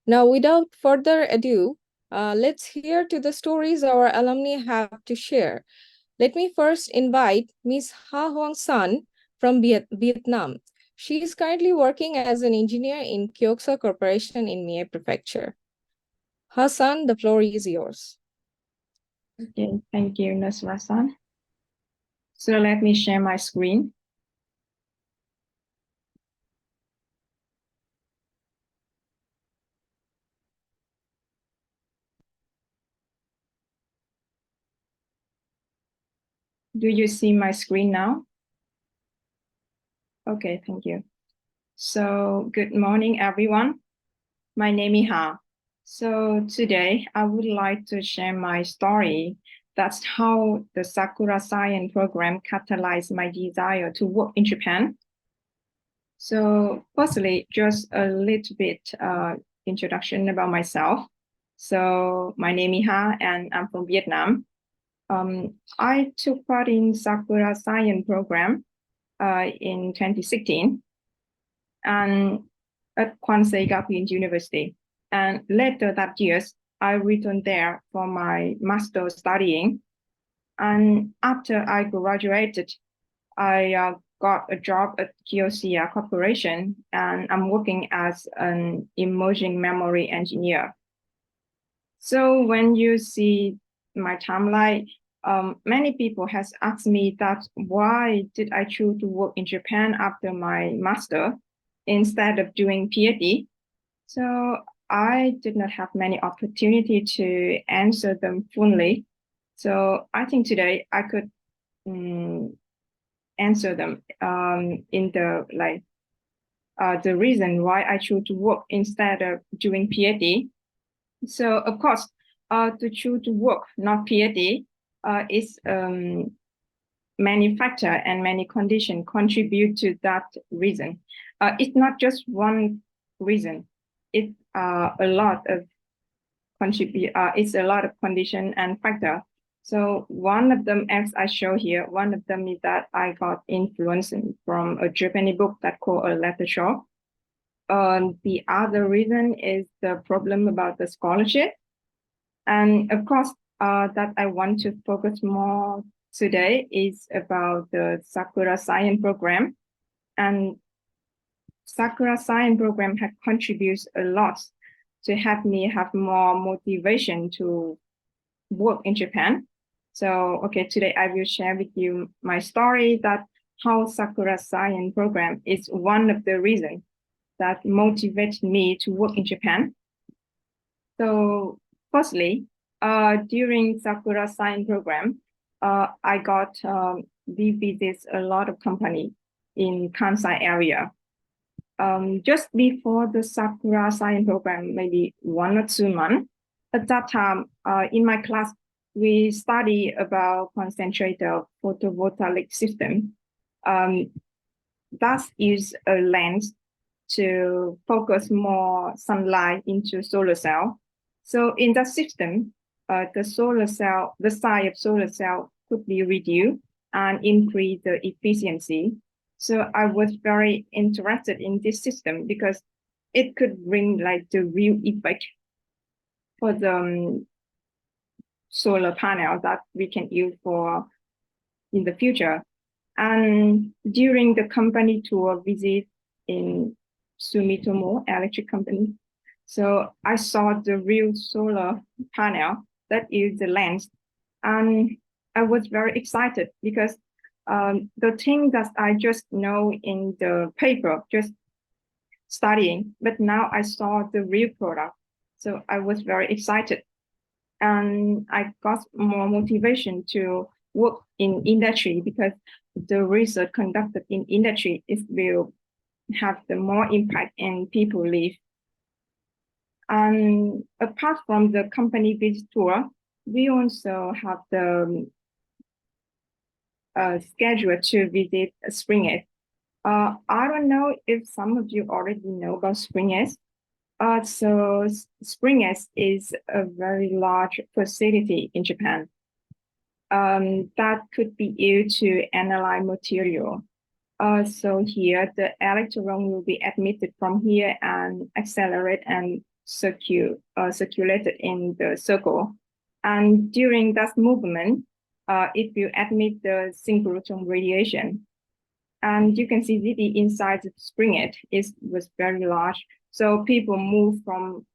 Now, without further ado, let's hear to the stories our alumni have to share. Let me first invite Ms. Ha Hoang San from Vietnam. She is currently working as an engineer in Kyoksha Corporation in Mie Prefecture. Ha San, the floor is yours. Okay, thank you, Nasra-san. So let me share my screen. Do you see my screen now? Okay, thank you. So good morning, everyone. My name is Ha. So today I would like to share my story. That's how the Sakura Science program catalyzed my desire to work in Japan. So firstly, just a little bit introduction about myself. So my name is Ha and I'm from Vietnam. I took part in Sakura Science program in 2016 and at Kwansei Gapin University. And later that year, I returned there for my master's studying. And after I graduated, I got a job at JICA Corporation, and I'm working as an emerging memory engineer. So when you see my timeline, many people has asked me that why did I choose to work in Japan after my master instead of doing PhD? So I did not have many opportunity to answer them fully. So I think today I could answer them in the reason why I choose to work instead of doing PhD. So of course, to choose to work, not PhD, is many factor and many conditions contribute to that reason. It's not just one reason. It's a lot of contribute. It's a lot of condition and factor. So one of them, as I show here, one of them is that I got influence from a Japanese book that called A Letter Shop. The other reason is the problem about the scholarship. And of course, that I want to focus more today is about the Sakura Science program. And Sakura Science program has contributed a lot to help me have more motivation to work in Japan. So, okay, today I will share with you my story that how Sakura Science program is one of the reasons that motivated me to work in Japan. So, firstly, during Sakura Science program, I got we visit a lot of company in Kansai area. Just before the Sakura Science program, maybe 1 or 2 months. At that time, in my class, we study about concentrated photovoltaic system. That is a lens to focus more sunlight into solar cell. So in that system, the size of solar cell could be reduced and increase the efficiency. So I was very interested in this system because it could bring like the real effect for the solar panel that we can use for in the future. And during the company tour visit in Sumitomo Electric Company, so I saw the real solar panel that is the lens, and I was very excited because the thing that I just know in the paper, just studying, but now I saw the real product, so I was very excited, and I got more motivation to work in industry because the research conducted in industry is will have the more impact and people live. And apart from the company visit tour, we also have the schedule to visit Spring S. I don't know if some of you already know about Spring S. So Spring S is a very large facility in Japan. That could be used to analyze material. So here the electron will be admitted from here and accelerate and circulated in the circle. And during that movement, it will emit the synchrotron radiation. And you can see the inside the springette was very large. So people move from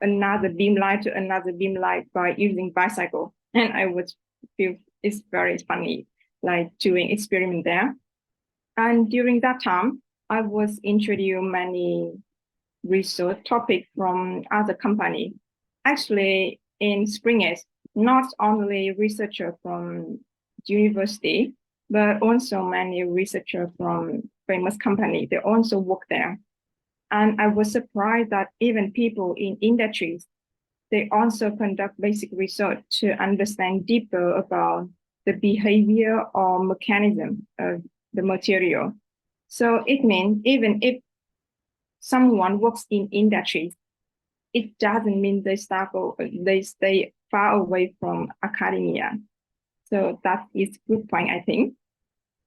another beam light to another beam light by using bicycle. And I would feel it's very funny, like doing experiment there. And during that time, I was introduced many research topic from other company. Actually, in Springett, not only researcher from university, but also many researchers from famous company. They also work there. And I was surprised that even people in industries, they also conduct basic research to understand deeper about the behavior or mechanism of the material. So it means even if someone works in industry, it doesn't mean they stay far away from academia. So that is a good point, I think.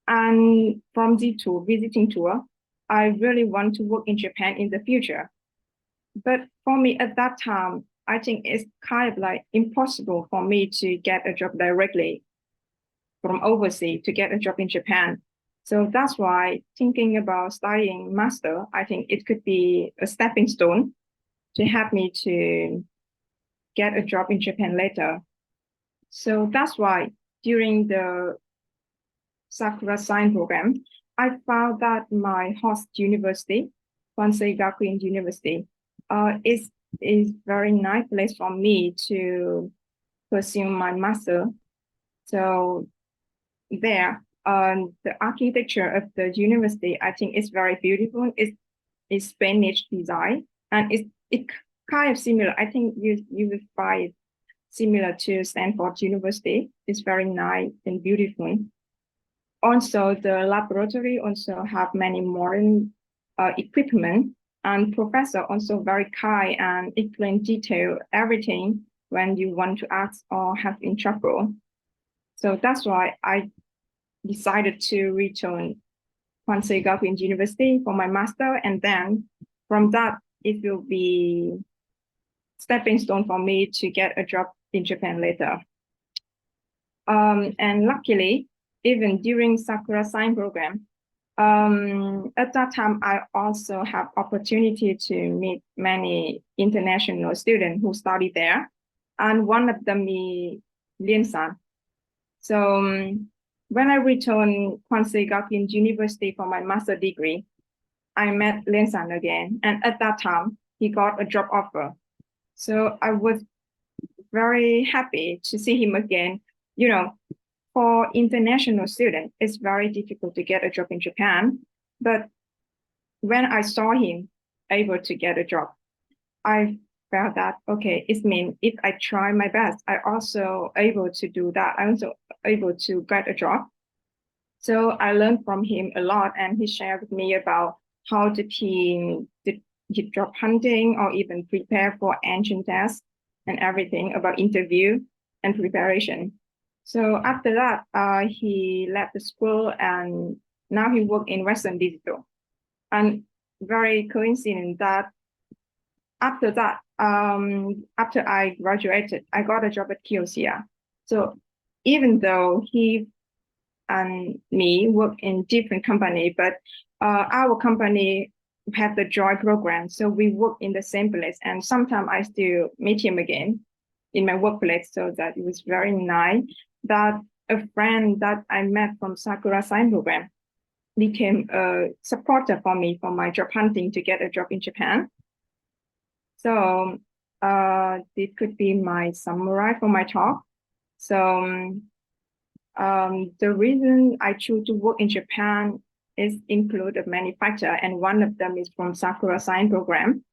And from the visiting tour, I really want to work in Japan in the future. But for me at that time, I think it's kind of like impossible for me to get a job directly from overseas to get a job in Japan. So that's why thinking about studying master, I think it could be a stepping stone to help me to get a job in Japan later. So that's why during the Sakura Science program, I found that my host university, Kwansei Gakuin University, is very nice place for me to pursue my master. So there, the architecture of the university, I think is very beautiful. It's Spanish design, and it kind of similar. I think you will find similar to Stanford University. It's very nice and beautiful. Also, the laboratory also have many modern equipment, and professor also very kind and explain detail everything when you want to ask or have in trouble. So that's why I decided to return Kwansei Gakuin University for my master, and then from that it will be stepping stone for me to get a job in Japan later. And luckily, even during Sakura Science program, at that time, I also have opportunity to meet many international students who study there. And one of them is Lien-san. So when I returned Kwansei Gakuin University for my master degree, I met Lien-san again. And at that time, he got a job offer. So I was very happy to see him again. You know, for international students, it's very difficult to get a job in Japan. But when I saw him able to get a job, I felt that, okay, it means if I try my best, I also able to do that. I'm also able to get a job. So I learned from him a lot, and he shared with me about how to team the job hunting or even prepare for entrance tests and everything about interview and preparation. So after that, he left the school and now he worked in Western Digital. And very coincident that after that, after I graduated, I got a job at Kiosia. So even though he and me work in different company, but our company have the joy program. So we work in the same place, and sometimes I still meet him again in my workplace. So that it was very nice that a friend that I met from Sakura Science program became a supporter for me for my job hunting to get a job in Japan. So this could be my summary for my talk. So the reason I choose to work in Japan is included many factors, and one of them is from Sakura Science program.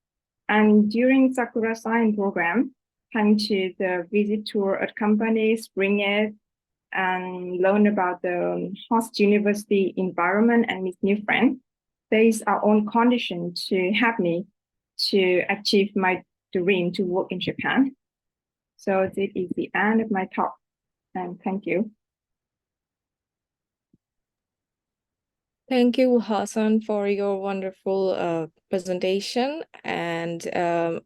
And during Sakura Science program, thanks to the visit tour at companies, bring it, and learn about the host university environment and meet new friends. There is our own condition to help me to achieve my dream to work in Japan. So this is the end of my talk, and thank you. Thank you, Hassan, for your wonderful presentation, and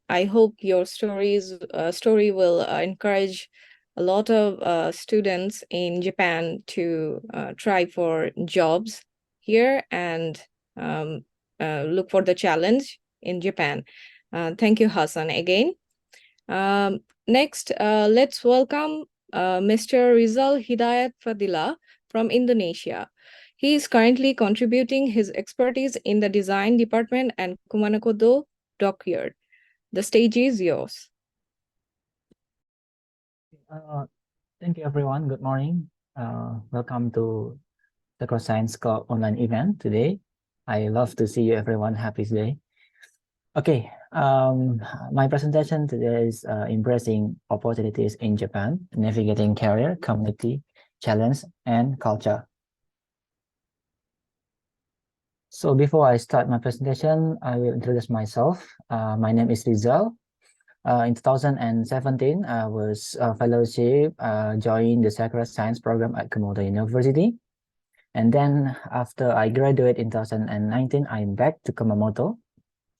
I hope your story will encourage a lot of students in Japan to try for jobs here and um, look for the challenge in Japan. Thank you, Hassan, again. Next, let's welcome Mr. Rizal Hidayat Fadila from Indonesia. He is currently contributing his expertise in the design department and Kumanakodo dockyard. The stage is yours. Uh, Thank you, everyone. Good morning. Welcome to the Cross Science Club online event today. I love to see you, everyone. Happy today. Okay, my presentation today is embracing opportunities in Japan, navigating career, community, challenge, and culture. So before I start my presentation, I will introduce myself. My name is Rizal. In 2017, I was a fellowship, joined the Sakura Science program at Komodo University. And then after I graduated in 2019, I'm back to Kumamoto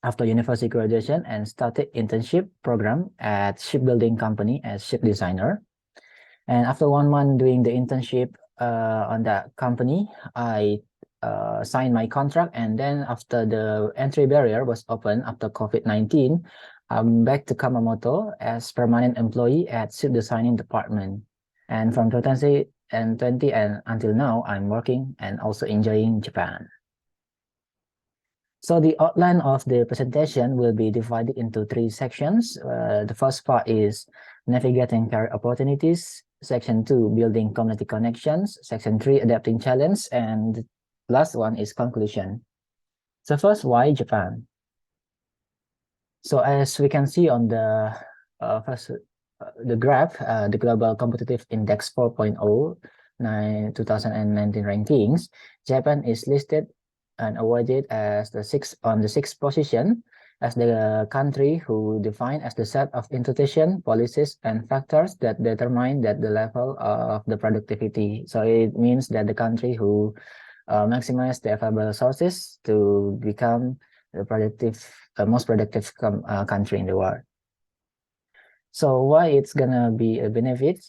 after university graduation and started internship program at shipbuilding company as ship designer. And after 1 month doing the internship on that company, I signed my contract. And then after the entry barrier was open after COVID-19, I'm back to Kumamoto as permanent employee at ship designing department. And from 2020 and until now, I'm working and also enjoying Japan. So the outline of the presentation will be divided into 3 sections. The first part is navigating career opportunities. Section 2, building community connections. Section 3, adapting challenge. And the last one is conclusion. So first, why Japan? So as we can see on the the graph, the Global Competitive Index 4.0 2019 rankings, Japan is listed and awarded as the sixth position as the country who defined as the set of institution, policies, and factors that determine that the level of the productivity. So it means that the country who maximize the available resources to become the most productive country in the world. So why it's gonna be a benefit?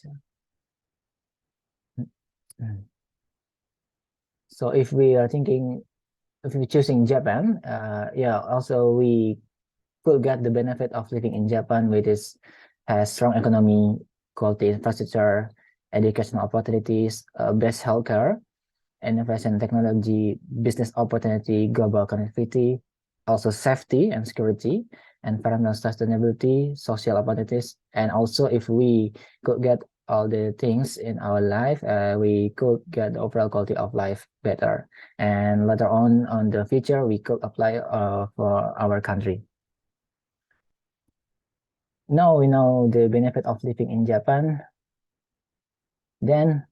So if we are thinking, if we're choosing Japan, yeah, also we could get the benefit of living in Japan, which has strong economy, quality infrastructure, educational opportunities, best healthcare, innovation technology, business opportunity, global connectivity, also safety and security, environmental sustainability, social opportunities, and also if we could get all the things in our life, we could get the overall quality of life better. And later on the future, we could apply for our country. Now we know the benefit of living in Japan. Then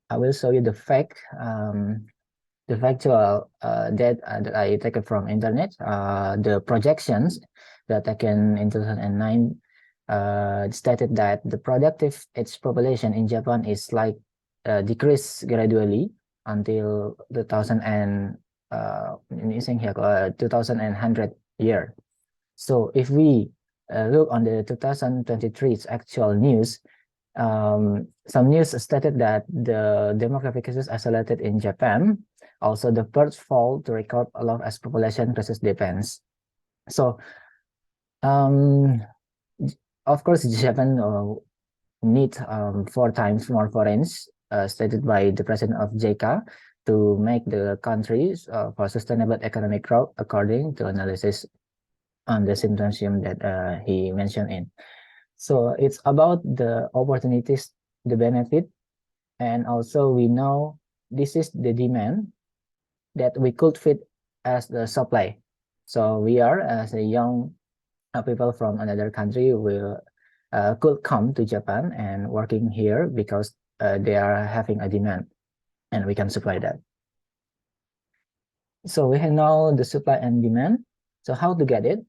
I will show you the factual that I take from internet. The projections that taken in 2009 stated that the productive age population in Japan is like decrease gradually until 2100 year. So if we look on the 2023's actual news, some news stated that the demographic cases isolated in Japan. Also, the birth fall to record a lot as population crisis depends. So, of course, Japan need 4 times more foreigners, stated by the president of JICA, to make the countries for sustainable economic growth, according to analysis on the symposium that he mentioned in. So it's about the opportunities, the benefit, and also we know this is the demand that we could fit as the supply. So we are as a young people from another country will could come to Japan and working here because they are having a demand and we can supply that. So we have now the supply and demand. So how to get it?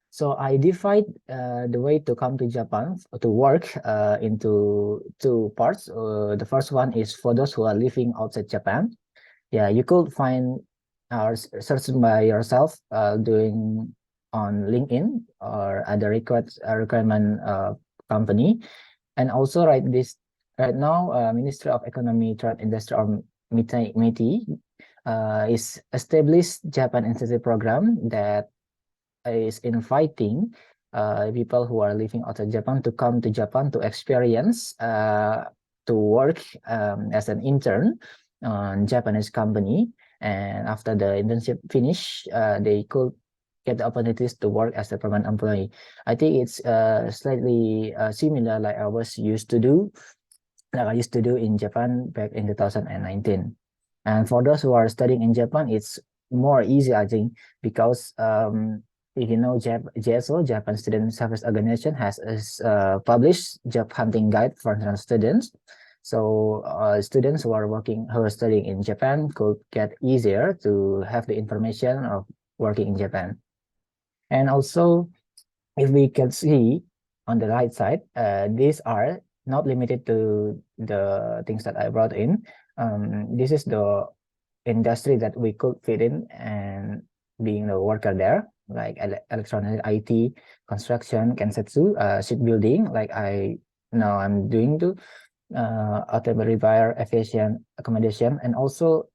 So I divide the way to come to Japan to work into 2 parts. The first one is for those who are living outside Japan. Yeah, you could find or search by yourself doing on LinkedIn or other requirement company. And also right now, Ministry of Economy, Trade, Industry, or METI is established Japan Institute program that is inviting people who are living outside Japan to come to Japan to experience to work as an intern on Japanese company. And after the internship finish, they could get the opportunities to work as a permanent employee. I think it's slightly similar like I used to do in Japan back in 2019. And for those who are studying in Japan, it's more easy, I think, because if you know, JASSO, Japan Student Service Organization, has published job hunting guide for international students. So students who are studying in Japan could get easier to have the information of working in Japan. And also, if we can see on the right side, these are not limited to the things that I brought in. This is the industry that we could fit in and being a worker there, like electronic, IT, construction, kensetsu, shipbuilding, like I'm doing to automobile repair, aviation, accommodation, and also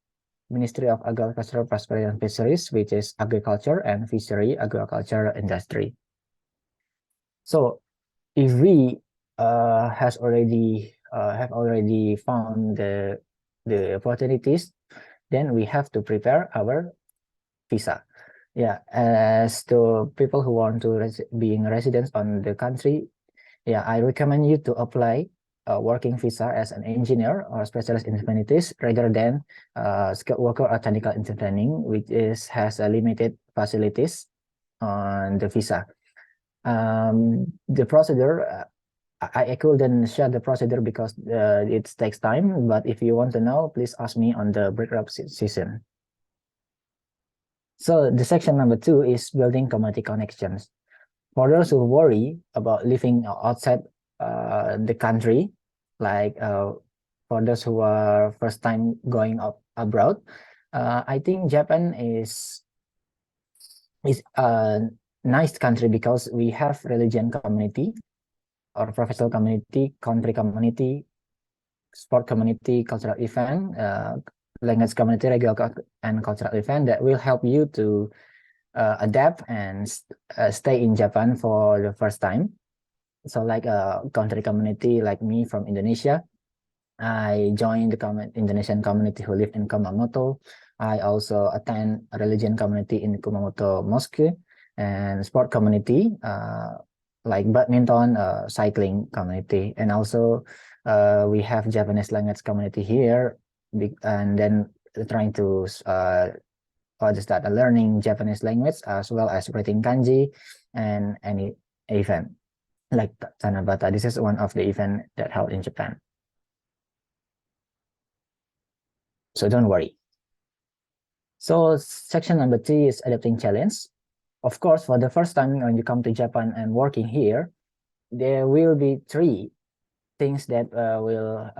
Ministry of Agriculture, Prosperity and Fisheries, which is agriculture and fishery, agriculture industry. So if we have already found the opportunities, then we have to prepare our visa. Yeah, as to people who want to being residents on the country, yeah, I recommend you to apply a working visa as an engineer or specialist in humanities rather than skilled worker or technical engineering, which has a limited facilities on the visa. The procedure, I couldn't share the procedure because it takes time, but if you want to know, please ask me on the breakout session. So the section number 2 is building community connections. For those who worry about living outside the country, like for those who are first time going abroad, I think Japan is a nice country because we have religion community or professional community, country community, sport community, cultural event, language community, regular and cultural event that will help you to adapt and stay in Japan for the first time. So like a country community like me from Indonesia, I joined the Indonesian community who live in Kumamoto. I also attend a religion community in Kumamoto Mosque and sport community like badminton, cycling community. And also we have Japanese language community here, and then trying to start learning Japanese language as well as writing kanji and any event like Tanabata. This is one of the event that held in Japan. So don't worry. So section number 3 is adapting challenge. Of course, for the first time when you come to Japan and working here, there will be 3 things that will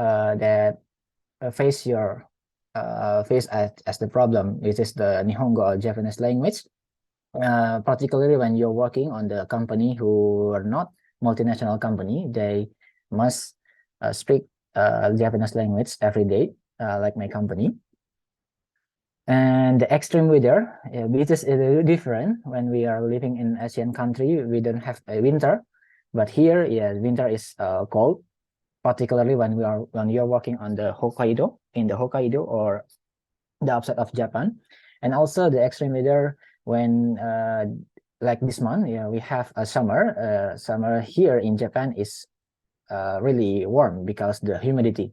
face your face as the problem, which is the Nihongo or Japanese language. Particularly when you're working on the company who are not multinational company, they must speak Japanese language every day, like my company. And the extreme weather, which is different when we are living in Asian country, we don't have a winter, but here, yeah, winter is cold, particularly when you're working on the Hokkaido, or the outside of Japan. And also the extreme weather when like this month, yeah, we have a summer. Summer here in Japan is really warm because the humidity.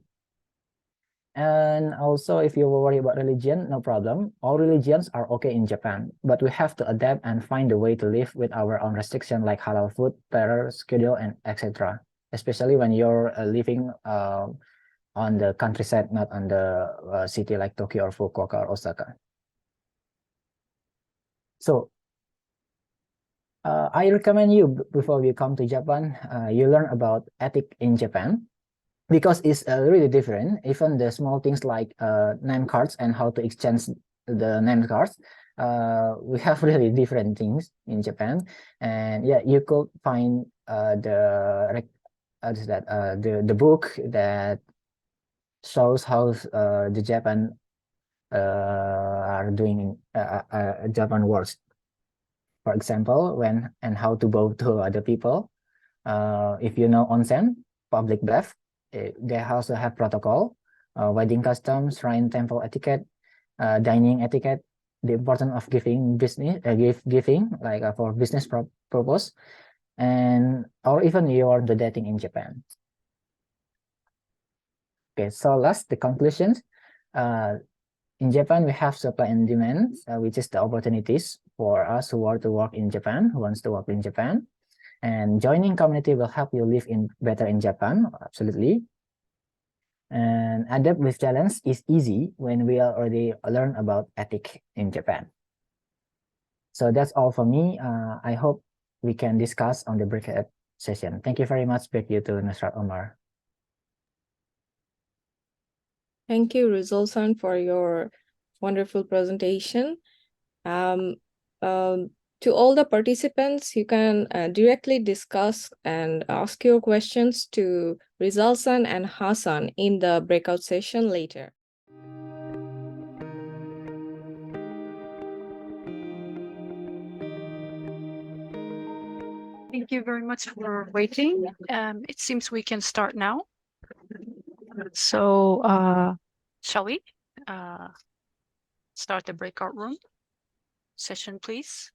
And also, if you worry about religion, no problem. All religions are okay in Japan, but we have to adapt and find a way to live with our own restriction like halal food, prayer schedule, and etc. Especially when you're living on the countryside, not on the city like Tokyo or Fukuoka or Osaka. So I recommend you, before you come to Japan, you learn about ethic in Japan, because it's really different. Even the small things like name cards and how to exchange the name cards, we have really different things in Japan, and yeah, you could find the book that shows how the Japan are doing Japan works. For example, when and how to bow to other people. If you know onsen, public bath, they also have protocol, wedding customs, shrine temple etiquette, dining etiquette, the importance of giving business, giving like for business purpose, and or even you're the dating in Japan. Okay, so last the conclusions. In Japan, we have supply and demand, which is the opportunities for us who want to work in Japan, who wants to work in Japan. And joining community will help you live better in Japan, absolutely. And adapt with challenge is easy when we already learn about ethic in Japan. So that's all for me. I hope we can discuss on the breakout session. Thank you very much. Back you to Nusrat Omar. Thank you, Rizal-san, for your wonderful presentation. To all the participants, you can directly discuss and ask your questions to Rizal-san and Hassan in the breakout session later. Thank you very much for waiting. It seems we can start now. So, shall we start the breakout room session, please?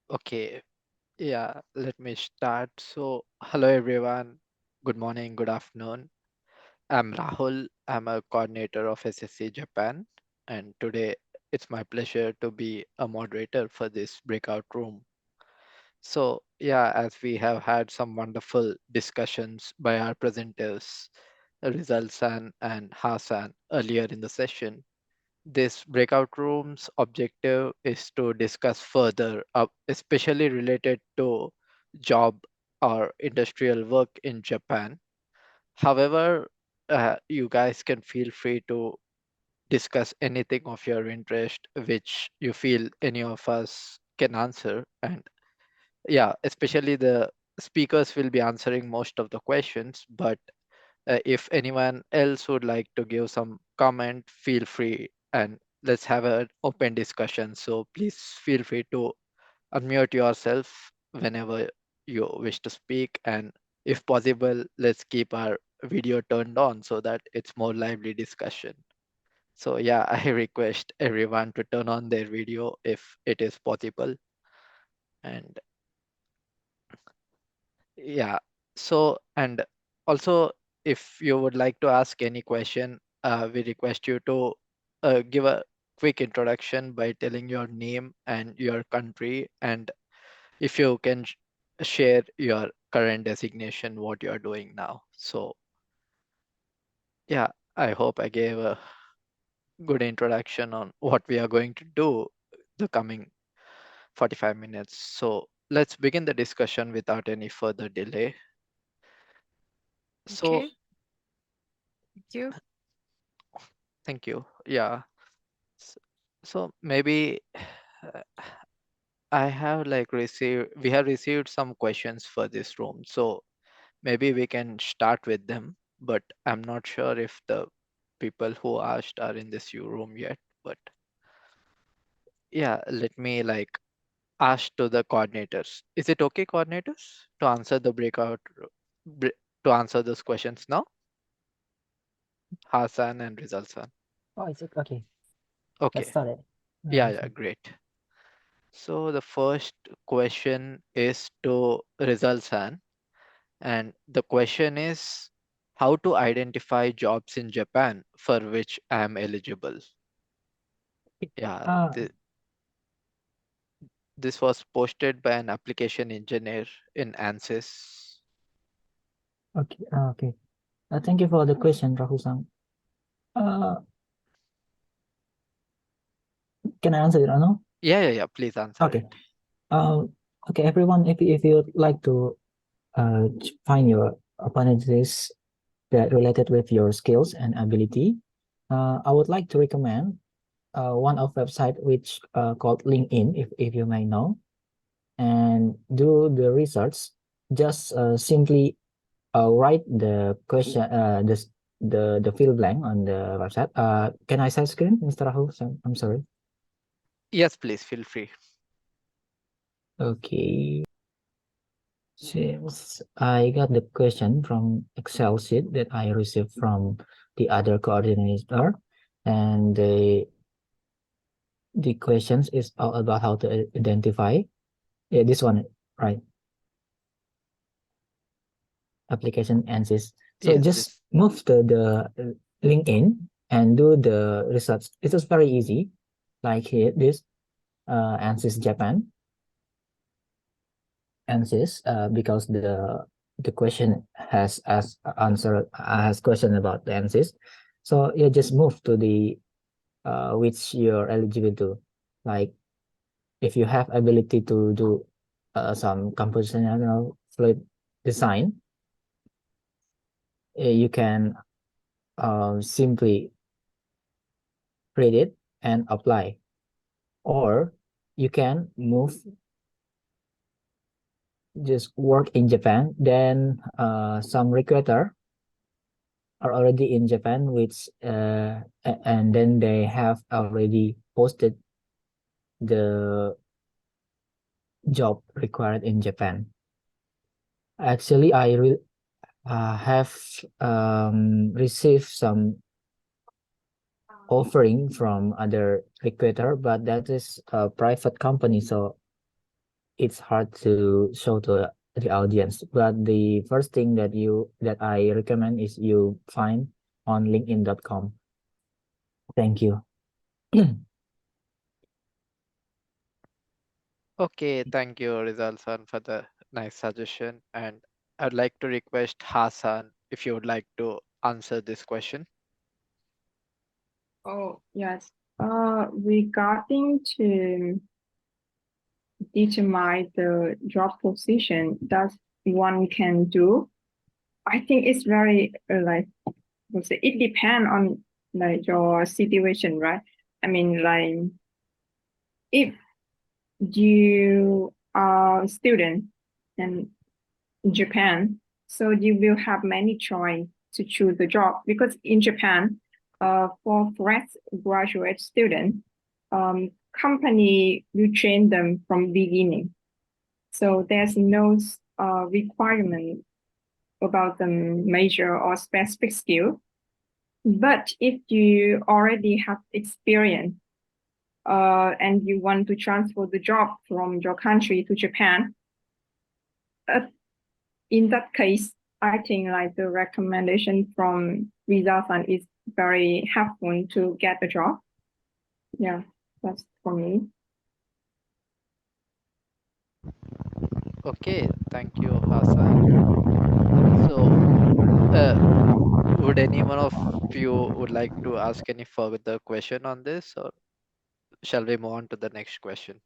Okay, yeah, let me start. So, hello everyone. Good morning, good afternoon. I'm Rahul. I'm a coordinator of SSC Japan, and today it's my pleasure to be a moderator for this breakout room. So, yeah, as we have had some wonderful discussions by our presenters, Rizal-san and Hassan earlier in the session, this breakout room's objective is to discuss further, especially related to job or industrial work in Japan. However, you guys can feel free to discuss anything of your interest which you feel any of us can answer. And yeah, especially the speakers will be answering most of the questions, but if anyone else would like to give some comment, feel free and let's have an open discussion. So please feel free to unmute yourself whenever you wish to speak. And if possible, let's keep our video turned on so that it's more lively discussion. So yeah, I request everyone to turn on their video if it is possible. And yeah, so and also if you would like to ask any question, we request you to give a quick introduction by telling your name and your country, and if you can share your current designation, what you are doing now. So yeah, I hope I gave a good introduction on what we are going to do the coming 45 minutes. So let's begin the discussion without any further delay. So Okay. Thank you. thank you. Yeah. So maybe I have we have received some questions for this room. So maybe we can start with them, but I'm not sure if the people who asked are in this room yet. But yeah, let me ask to the coordinators. Is it okay, coordinators, to answer the to answer those questions now? Hassan and Rizal-san. Oh, it's okay. Let's Okay. start it. Yeah, great. So the first question is to Rizal-san, and the question is how to identify jobs in Japan for which I am eligible. Yeah, this was posted by an application engineer in ANSYS. Okay, okay. Thank you for the question, Rahul-san. Can I answer it or no? Yeah. Please answer Okay. it. Okay, everyone, if you'd like to find your opportunities that related with your skills and ability, I would like to recommend one of website which called LinkedIn, if you may know, and do the research. Just simply write the question, the field blank on the website. Can I share screen, Mr. Rahul? I'm sorry. Yes, please feel free. Okay. Since I got the question from Excel sheet that I received from the other coordinator, and the questions is all about how to identify. Yeah, this one, right? Application ANSYS. So Yes, just this. move to the LinkedIn and do the research. It is very easy, like here, this ANSYS Japan, ANSYS, because the question has as answer has question about the ANSYS. So you just move to the which you're eligible to, like if you have ability to do some compositional fluid design, you can simply read it and apply, or you can move just work in Japan. Then some recruiter are already in Japan, which and then they have already posted the job required in Japan. Actually, I have received some offering from other recruiter, but that is a private company, so it's hard to show to the audience. But the first thing that I recommend is you find on linkedin.com. Thank you. Okay, thank you, Rizal-san, for the nice suggestion. And I'd like to request Hassan if you would like to answer this question. Oh, yes. Regarding to determine the job position that one can do, I think it's very like, what's it depends on like your situation, right? I mean, like if you are a student and in Japan, so you will have many choice to choose the job, because in Japan, for fresh graduate student, company will train them from beginning. So there's no requirement about the major or specific skill. But if you already have experience and you want to transfer the job from your country to Japan, in that case, I think like the recommendation from Rizal-san is very helpful to get a job. Yeah, that's for me. Okay, thank you, Hassan. So, would anyone of you would like to ask any further question on this, or shall we move on to the next question?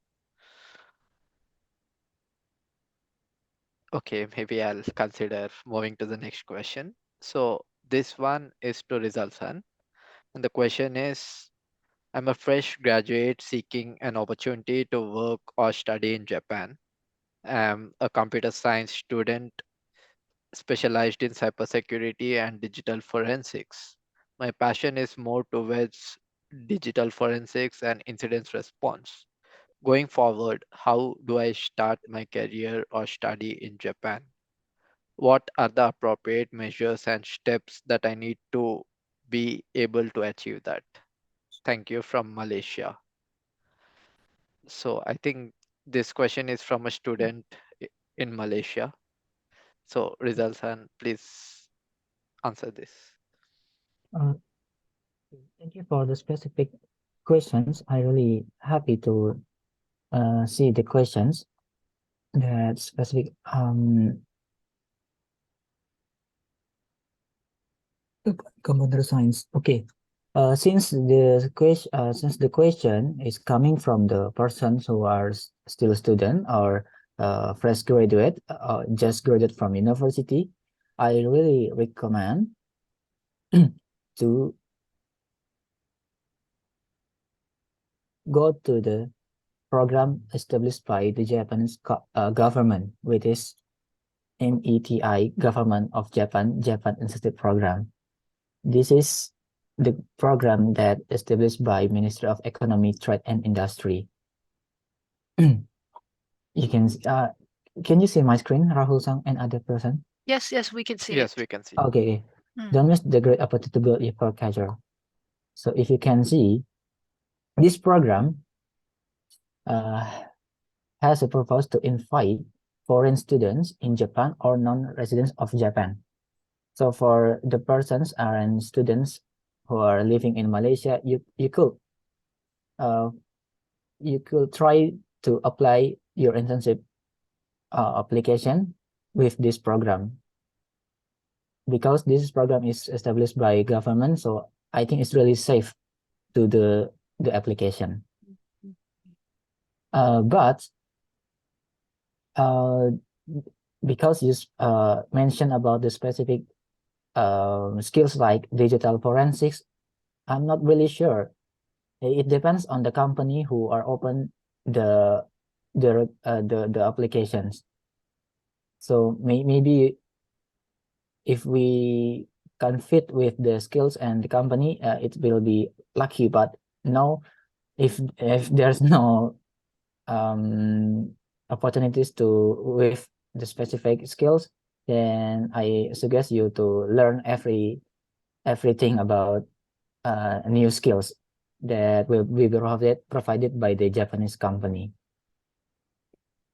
Okay, maybe I'll consider moving to the next question. So this one is to Rizal-san, and the question is, I'm a fresh graduate seeking an opportunity to work or study in Japan. I'm a computer science student specialized in cybersecurity and digital forensics. My passion is more towards digital forensics and incident response. Going forward, how do I start my career or study in Japan? What are the appropriate measures and steps that I need to be able to achieve that? Thank you from Malaysia. So I think this question is from a student in Malaysia. So Rizal San, please answer this. Uh, Thank you for the specific questions. I really happy to see the questions that specific computer science. Okay. Since the question is coming from the persons who are still student or fresh graduate, just graduate from university, I really recommend to go to the program established by the Japanese government, which is METI, Government of Japan Institute Program. This is the program that established by Ministry of Economy, Trade and Industry. You can you see my screen, Rahul Sang and other person? Yes, we can see Yes, it. we can see. Okay. Mm. Don't miss the great opportunity to build your culture. So if you can see, this program has a purpose to invite foreign students in Japan or non-residents of Japan. So for the persons and students who are living in Malaysia, you could try to apply your internship application with this program, because this program is established by government. So I think it's really safe to the application. But because you mentioned about the specific skills like digital forensics, I'm not really sure. It depends on the company who are open the applications. So maybe if we can fit with the skills and the company, it will be lucky. But no, if there's no opportunities to with the specific skills, then I suggest you to learn everything about new skills that will be provided by the Japanese company.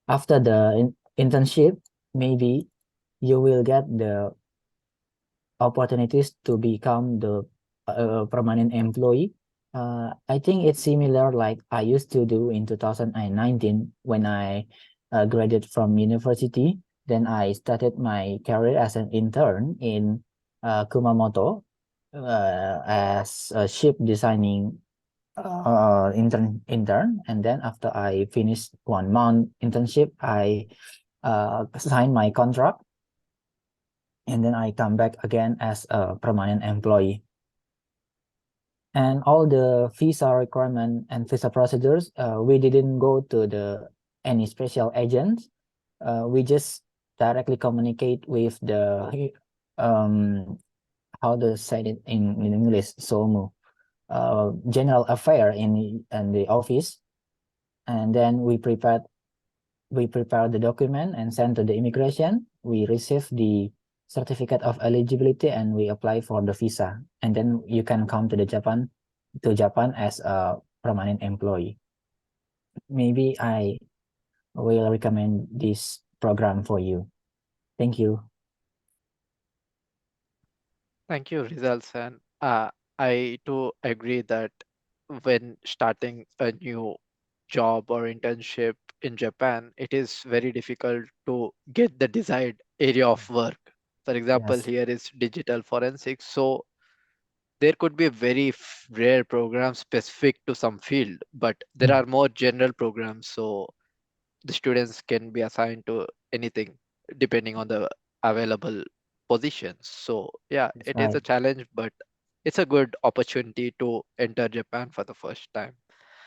After the internship, maybe you will get the opportunities to become the permanent employee. I think it's similar like I used to do in 2019 when I graduated from university. Then I started my career as an intern in Kumamoto as a ship designing intern. And then after I finished 1 month internship, I signed my contract, and then I come back again as a permanent employee. And all the visa requirement and visa procedures, we didn't go to any special agents. We just directly communicate with the how to say it in English, SOMU, general affair in the office. And then we prepare the document and send to the immigration. We receive the certificate of eligibility and we apply for the visa. And then you can come to Japan as a permanent employee. Maybe I will recommend this program for you. Thank you. Thank you, Rizal San. I too agree that when starting a new job or internship in Japan, it is very difficult to get the desired area of work. For example, Yes. here is digital forensics. So there could be a very rare program specific to some field, but there are more general programs. So the students can be assigned to anything depending on the available positions. So yeah, That's it is right. a challenge, but it's a good opportunity to enter Japan for the first time.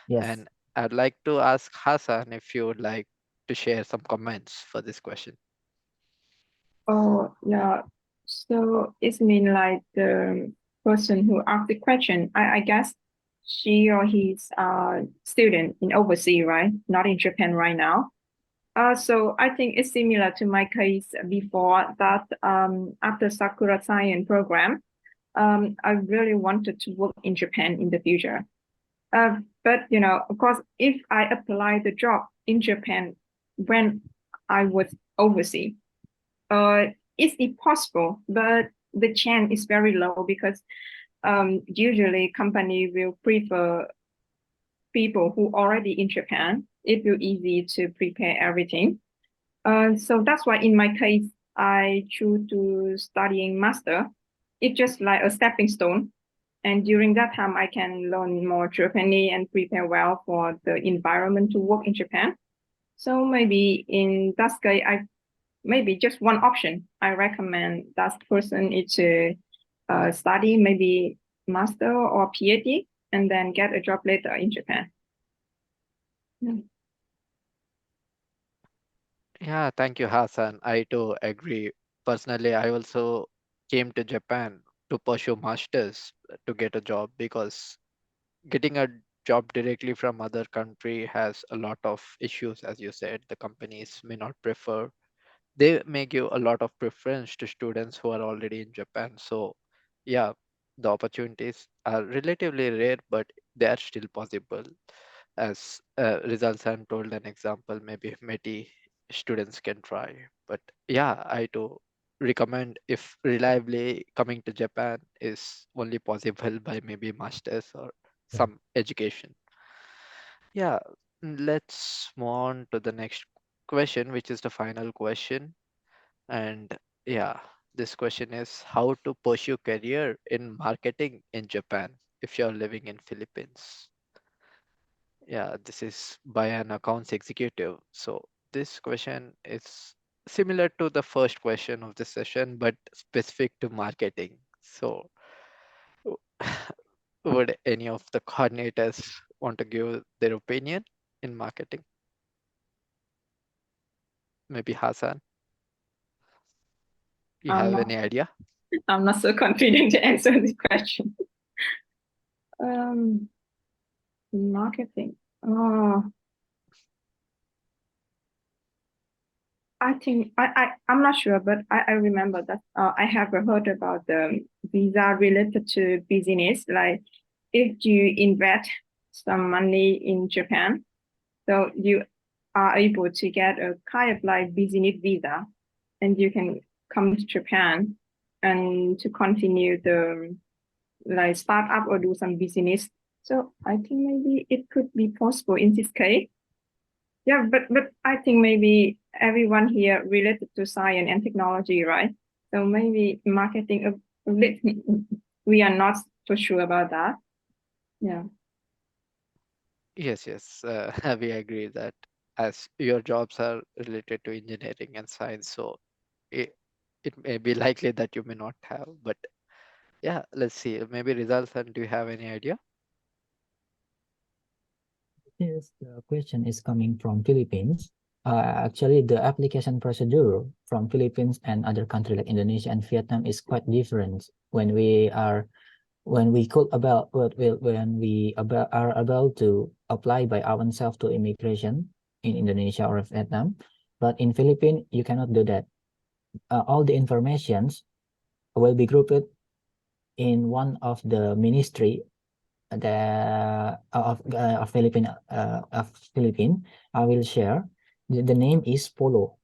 Yes. And I'd like to ask Hassan if you would like to share some comments for this question. Oh, yeah. So it's mean like the person who asked the question, I guess she or he's a student in overseas, right? Not in Japan right now. So I think it's similar to my case before that after Sakura science program, I really wanted to work in Japan in the future. But of course, if I apply the job in Japan when I was overseas, is it possible? But the chance is very low because usually company will prefer people who already in Japan. It will easy to prepare everything. So that's why in my case, I choose to studying master. It's just like a stepping stone. And during that time, I can learn more Japanese and prepare well for the environment to work in Japan. So maybe in that case, maybe just one option. I recommend that person is to study maybe master or PhD and then get a job later in Japan. Yeah, thank you, Hassan. I too agree. Personally, I also came to Japan to pursue masters to get a job because getting a job directly from other country has a lot of issues. As you said, the companies may not prefer, they may give a lot of preference to students who are already in Japan. So yeah, the opportunities are relatively rare, but they are still possible. As results and told an example, maybe METI students can try. But yeah, I do recommend, if reliably coming to Japan is only possible by maybe masters or some education. Yeah, let's move on to the next question, which is the final question. And yeah, this question is how to pursue career in marketing in Japan if you're living in Philippines. Yeah, this is by an accounts executive. So this question is similar to the first question of the session, but specific to marketing. So w- would any of the coordinators want to give their opinion in marketing? Maybe Hassan, you I'm have not, any idea? I'm not so confident to answer this question. Um, Marketing. Oh, I think I'm not sure, but I remember that I have heard about the visa related to business. Like if you invest some money in Japan, so you are able to get a kind of like business visa, and you can come to Japan and to continue the like start up or do some business. So I think maybe it could be possible in this case. Yeah, but I think maybe everyone here related to science and technology, right? So maybe marketing a bit, we are not so sure about that. Yeah. Yes, yes, we agree that as your jobs are related to engineering and science, so it, it may be likely that you may not have. But yeah, let's see. Maybe results. And do you have any idea? Yes, the question is coming from Philippines. Actually, the application procedure from Philippines and other countries like Indonesia and Vietnam is quite different when we could about when we about are about to apply by ourselves to immigration in Indonesia or Vietnam, but in Philippines you cannot do that. All the informations will be grouped in one of the ministry of Philippine. I will share. The name is Polo.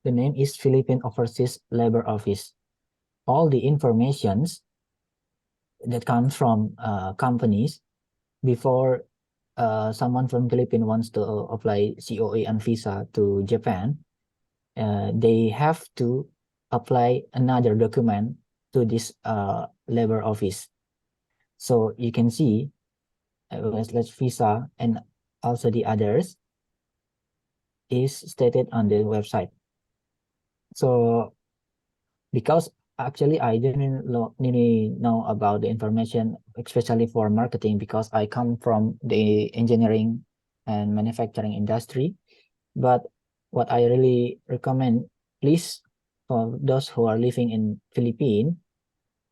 The name is Philippine Overseas Labor Office. All the informations that comes from companies before someone from Philippines wants to apply COA and visa to Japan, they have to apply another document to this labor office. So you can see, let's visa and also the others is stated on the website. So because actually I didn't really know about the information, especially for marketing, because I come from the engineering and manufacturing industry. But what I really recommend, please, for those who are living in Philippines,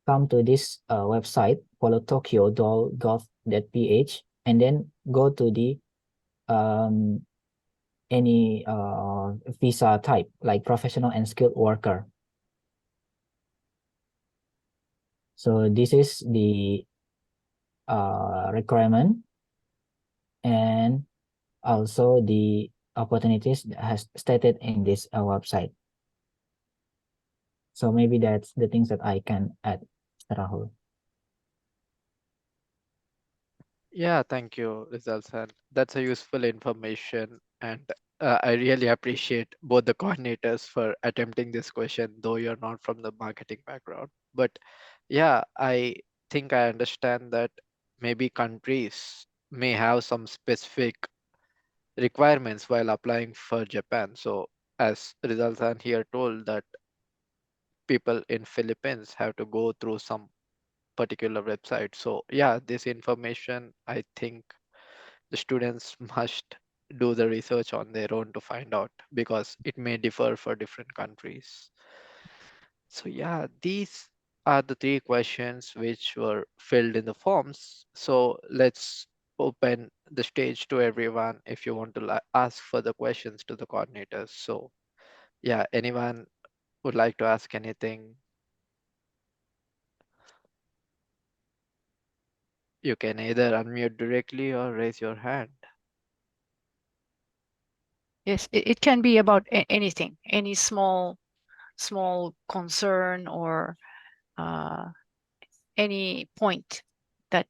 come to this website, polotokyo.gov.ph, and then go to the um, any visa type, like professional and skilled worker. So this is the requirement and also the opportunities that has stated in this website. So maybe that's the things that I can add, Mr. Rahul. Yeah, thank you, results. And that's a useful information. And I really appreciate both the coordinators for attempting this question, though you're not from the marketing background. But yeah, I think I understand that maybe countries may have some specific requirements while applying for Japan. So as results are here told that people in Philippines have to go through some particular website. So yeah, this information I think the students must do the research on their own to find out because it may differ for different countries. So yeah, these are the three questions which were filled in the forms. So let's open the stage to everyone if you want to ask further questions to the coordinators. So yeah, anyone would like to ask anything, you can either unmute directly or raise your hand. Yes, it can be about anything, any small concern or any point that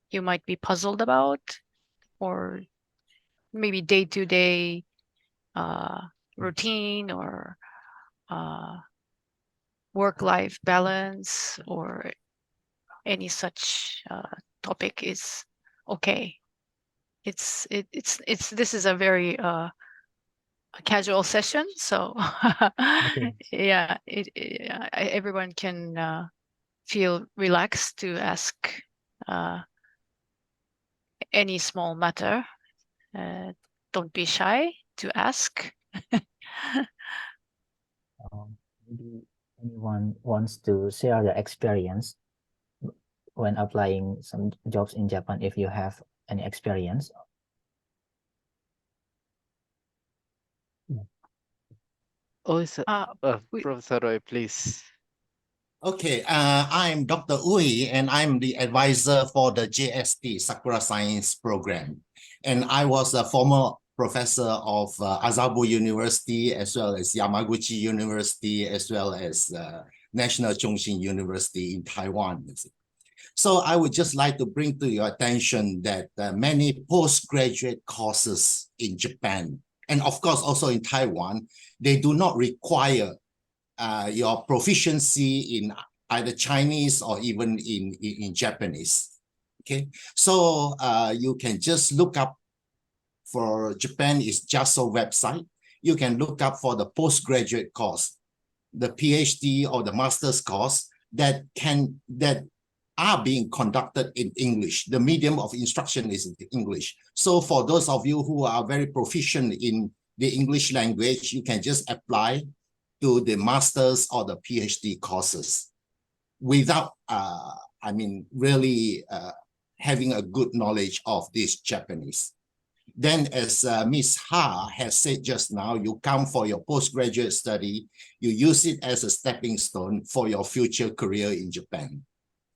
you might be puzzled about, or maybe day-to-day routine or work-life balance, or any such topic is okay. It's this is a very a casual session, so Okay. yeah, everyone can feel relaxed to ask any small matter. Don't be shy to ask. Maybe anyone wants to share their experience when applying some jobs in Japan, if you have any experience. Oh, is it, We- Professor Roy, please. Okay, I'm Dr. Ui, and I'm the advisor for the JST Sakura Science Program. And I was a former professor of Azabu University, as well as Yamaguchi University, as well as National Chongqing University in Taiwan. So I would just like to bring to your attention that many postgraduate courses in Japan, and of course also in Taiwan, they do not require your proficiency in either Chinese or even in Japanese. Okay, so you can just look up for Japan is JASSO website. You can look up for the postgraduate course, the PhD or the master's course that are being conducted in English. The medium of instruction is English. So for those of you who are very proficient in the English language, you can just apply to the master's or the PhD courses without, really having a good knowledge of this Japanese. Then, as Ms. Ha has said just now, you come for your postgraduate study, you use it as a stepping stone for your future career in Japan.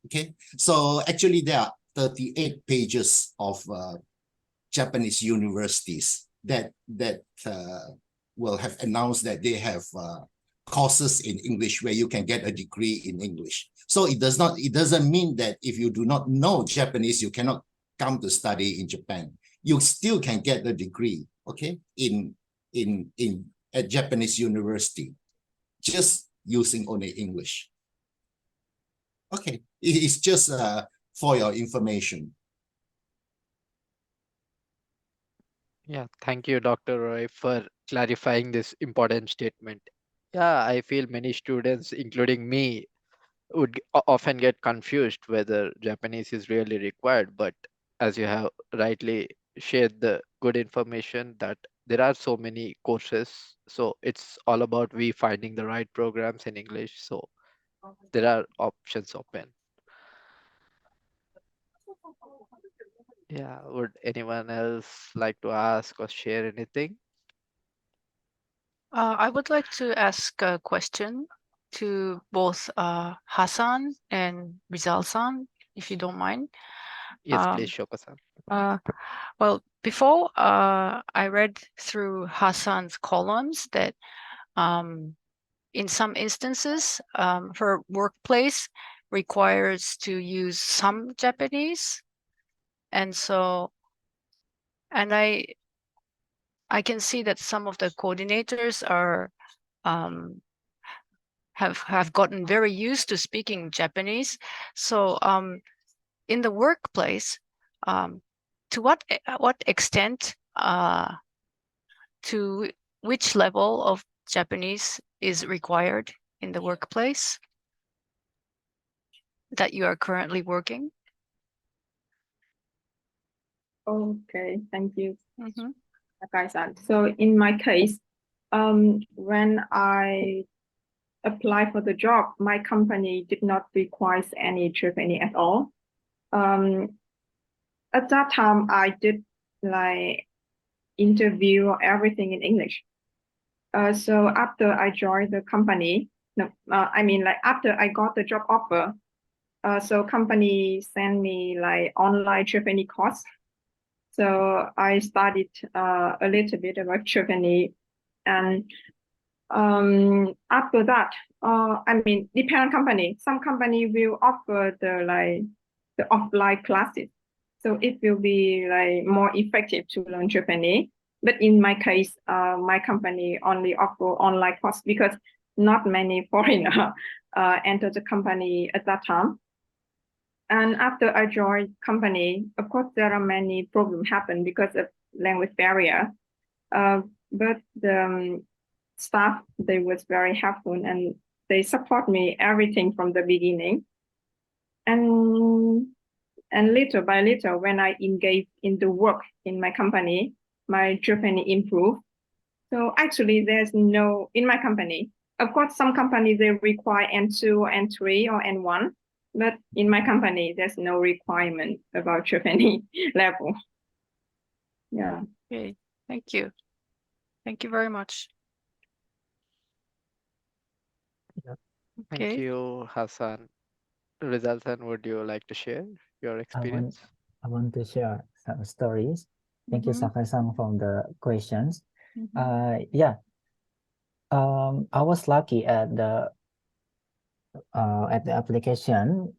Okay, so actually there are 38 pages of Japanese universities that will have announced that they have courses in English where you can get a degree in English. So it doesn't mean that if you do not know Japanese, you cannot come to study in Japan. You still can get the degree, okay, at Japanese university, just using only English. Okay, it's just for your information. Yeah, thank you, Dr. Roy, for clarifying this important statement. Yeah, I feel many students, including me, would often get confused whether Japanese is really required. But as you have rightly shared the good information that there are so many courses, so it's all about we finding the right programs in English. So there are options open. Yeah, would anyone else like to ask or share anything? I would like to ask a question to both Hassan and Rizal-san, if you don't mind. Yes, please, Shoko-san. Well, before I read through Hassan's columns that in some instances, her workplace requires to use some Japanese. And so, and I can see that some of the coordinators are have gotten very used to speaking Japanese. So in the workplace, to what extent, to which level of Japanese is required in the workplace that you are currently working? あー、maybe anyone wants to share. あ、はい。Okay, thank you, Mhm. Sakai-san. So in my case, when I applied for the job, my company did not require any Japanese at all. At that time, I did like interview or everything in English. So after I joined the company, no, I mean like after I got the job offer, so company sent me like online Japanese course. So I studied a little bit about Japanese, and after that, I mean, depend on company. Some company will offer the offline classes, so it will be like more effective to learn Japanese. But in my case, my company only offer online course because not many foreigner enter the company at that time. And after I joined company, of course, there are many problems happen because of language barrier. But the staff, they was very helpful and they support me everything from the beginning. And little by little, when I engage in the work in my company, my Japanese improved. So actually, there's no in my company. Of course, some companies they require N2, N3, or N1, but in my company, there's no requirement about Japanese level. Yeah. Okay, thank you. Thank you very much. Thank Okay. you, Hassan. Rizal-san, would you like to share your experience? I want to share some stories. Thank you, Mhm. Sakai-san, for the questions. Mhm. Yeah. I was lucky at the application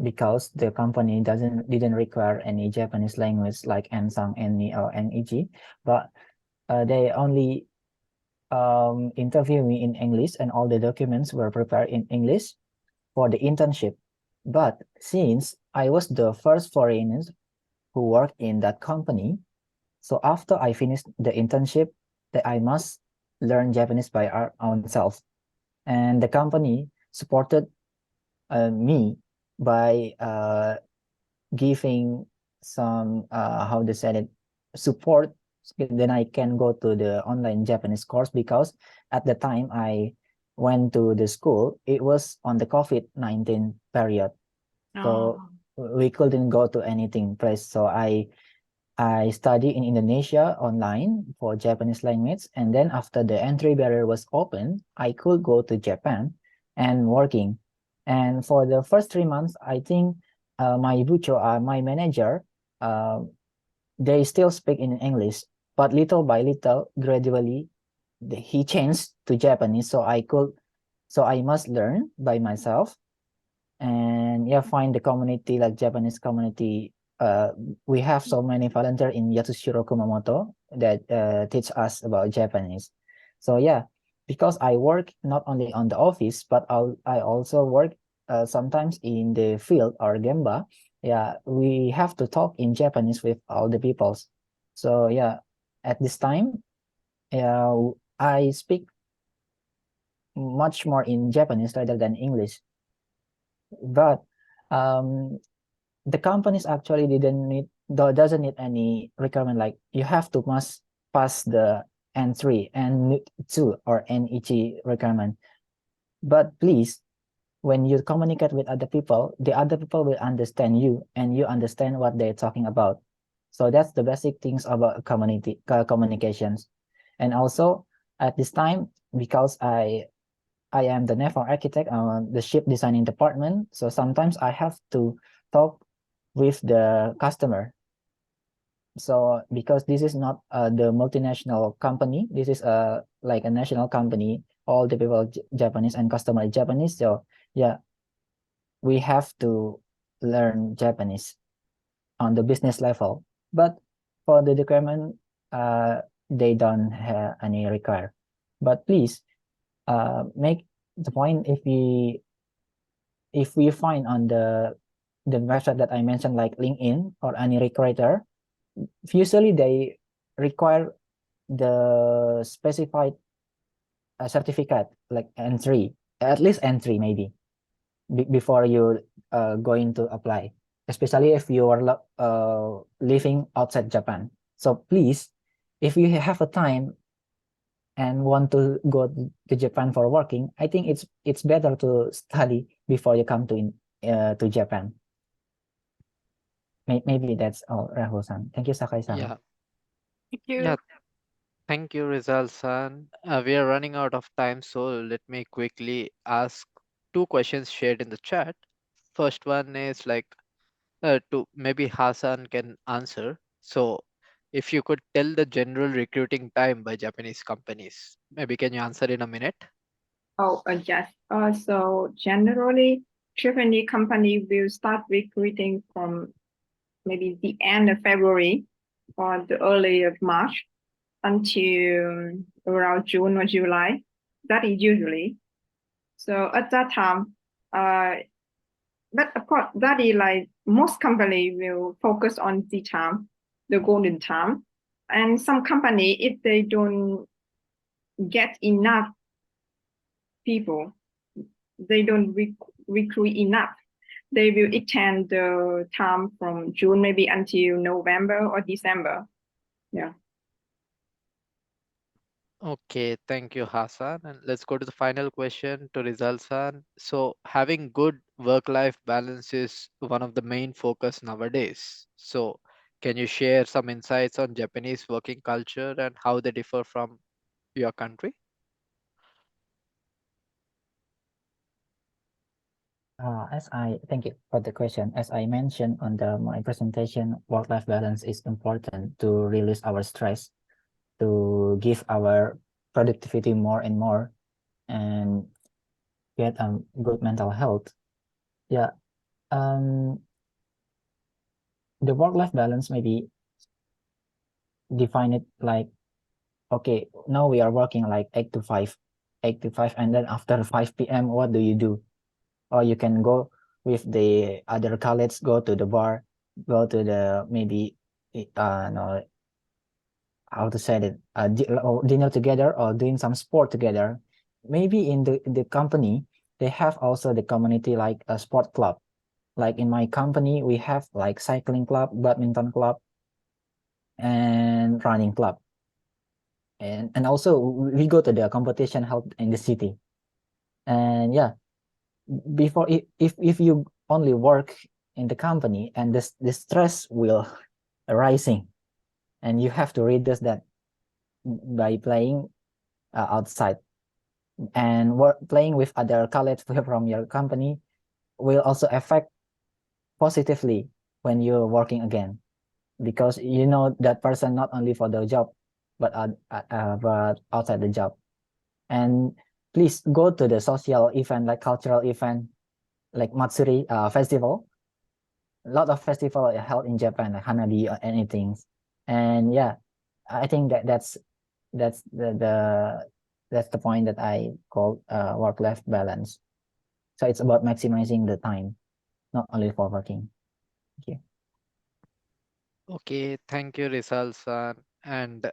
because the company didn't require any Japanese language like Ensang, NE, or NEG, but they only interview me in English, and all the documents were prepared in English for the internship. But since I was the first foreigner who worked in that company, so after I finished the internship, that I must learn Japanese by our own self. And the company supported me by giving some how they said it, support. Then I can go to the online Japanese course because at the time I went to the school, it was on the COVID-19 period, so Oh. we couldn't go to anything place. So I studied in Indonesia online for Japanese language, and then after the entry barrier was open, I could go to Japan and working. And for the first 3 months, I think my bucho, my manager, uh, they still speak in English, but little by little, gradually, he changed to Japanese. So I must learn by myself, and yeah, find the community like Japanese community. We have so many volunteers in Yatsushiro Kumamoto that teach us about Japanese. So yeah, because I work not only on the office, but I also work sometimes in the field or gemba. Yeah, we have to talk in Japanese with all the peoples. So yeah, at this time, I speak much more in Japanese rather than English. But um, the companies actually doesn't need any requirement like you have to must pass the N3, N2, or NEG requirement. But please, when you communicate with other people, the other people will understand you and you understand what they're talking about. So that's the basic things about communications. And also at this time, because I am the naval architect on the ship designing department. So sometimes I have to talk with the customer. So because this is not the multinational company, this is like a national company. All the people Japanese and customer Japanese. So yeah, we have to learn Japanese on the business level. But for the requirement, they don't have any require. But please make the point if we find on the website that I mentioned, like LinkedIn or any recruiter, usually they require the specified certificate like N3, at least N3 maybe, before you going to apply. especially if you are living outside Japan. So please, if you have a time and want to go to Japan for working, I think it's better to study before you come to Japan. Maybe that's all, Rahul-san. Thank you, Sakai-san. Yeah, Thank you. yeah. Thank you, Rizal-san. We are running out of time, so let me quickly ask two questions shared in the chat. First one is like to maybe Hassan can answer. So, if you could tell the general recruiting time by Japanese companies, maybe can you answer in a minute? Oh, yes. So generally, Japanese company will start recruiting from maybe the end of February or the early of March until around June or July. That is usually. So at that time, but of course, that is like most company will focus on the time, the golden time. And some company, if they don't get enough people, they don't recruit enough, they will extend the time from June maybe until November or December. Yeah. Okay, thank you, Hassan. And let's go to the final question to Rizal-san. So, having good work-life balance is one of the main focus nowadays. So, can you share some insights on Japanese working culture and how they differ from your country? Thank you for the question. As I mentioned on my presentation, work-life balance is important to release our stress, to give our productivity more and more, and get good mental health. Yeah. The work-life balance maybe define it like, okay, now we are working like 8 to 5, and then after 5 p.m., what do you do? Or you can go with the other colleagues, go to the bar, go to the maybe no, how to say it, dinner together or doing some sport together. Maybe in the company, they have also the community like a sport club. Like in my company, we have like cycling club, badminton club, and running club. And also we go to the competition held in the city. And yeah, before if you only work in the company and the stress will arising, and you have to reduce that by playing outside, and playing with other colleagues from your company will also affect positively when you're working again, because you know that person not only for the job but outside the job. And please go to the social event like cultural event like Matsuri festival. A lot of festival are held in Japan, like Hanabi or anything. And yeah, I think that's the point that I call work-life balance. So it's about maximizing the time, not only for working. Thank you. Okay, thank you, Rizal-san. And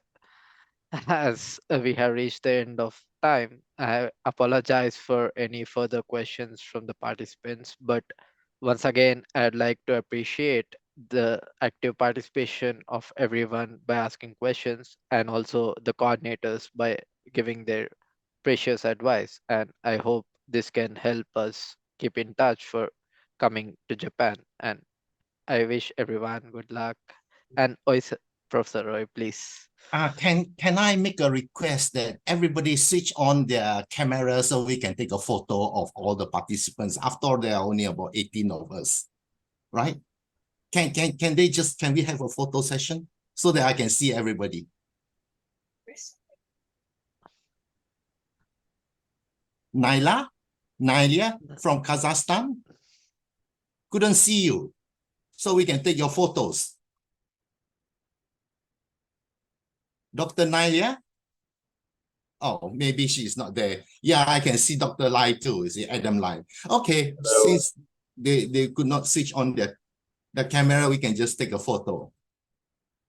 as we have reached the end of time, I apologize for any further questions from the participants. But once again, I'd like to appreciate the active participation of everyone by asking questions, and also the coordinators by giving their precious advice. And I hope this can help us keep in touch for coming to Japan. And I wish everyone good luck. And Professor Roy, please. Can I make a request that everybody switch on their camera so we can take a photo of all the participants? After all, there are only about 18 of us, right? Can we have a photo session so that I can see everybody? Nylia from Kazakhstan? Couldn't see you, so we can take your photos. Dr. Nylia? Oh, maybe she's not there. Yeah, I can see Dr. Lai too. Is it Adam Lai? Okay, since they could not switch on the camera, we can just take a photo.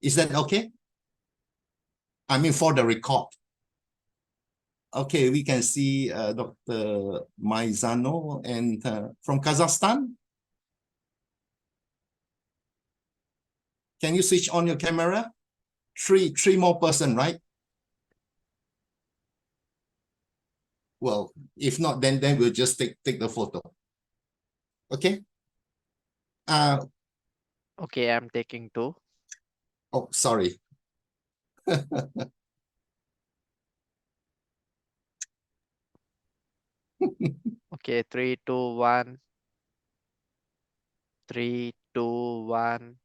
Is that okay? I mean, for the record. Okay, we can see Dr. Maizano and from Kazakhstan. Can you switch on your camera? Three more person, right? Well, if not, then we'll just take the photo. Okay. Okay, I'm taking 2. Oh, sorry. Okay, 3, 2, 1. 3, 2, 1.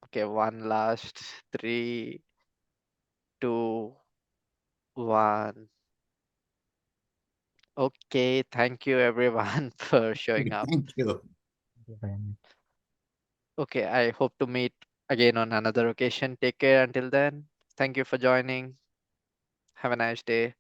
Okay, one last. 3, 2, 1. Okay, thank you everyone for showing up. Thank you. Thank you very much. Okay, I hope to meet again on another occasion. Take care until then. Thank you for joining. Have a nice day.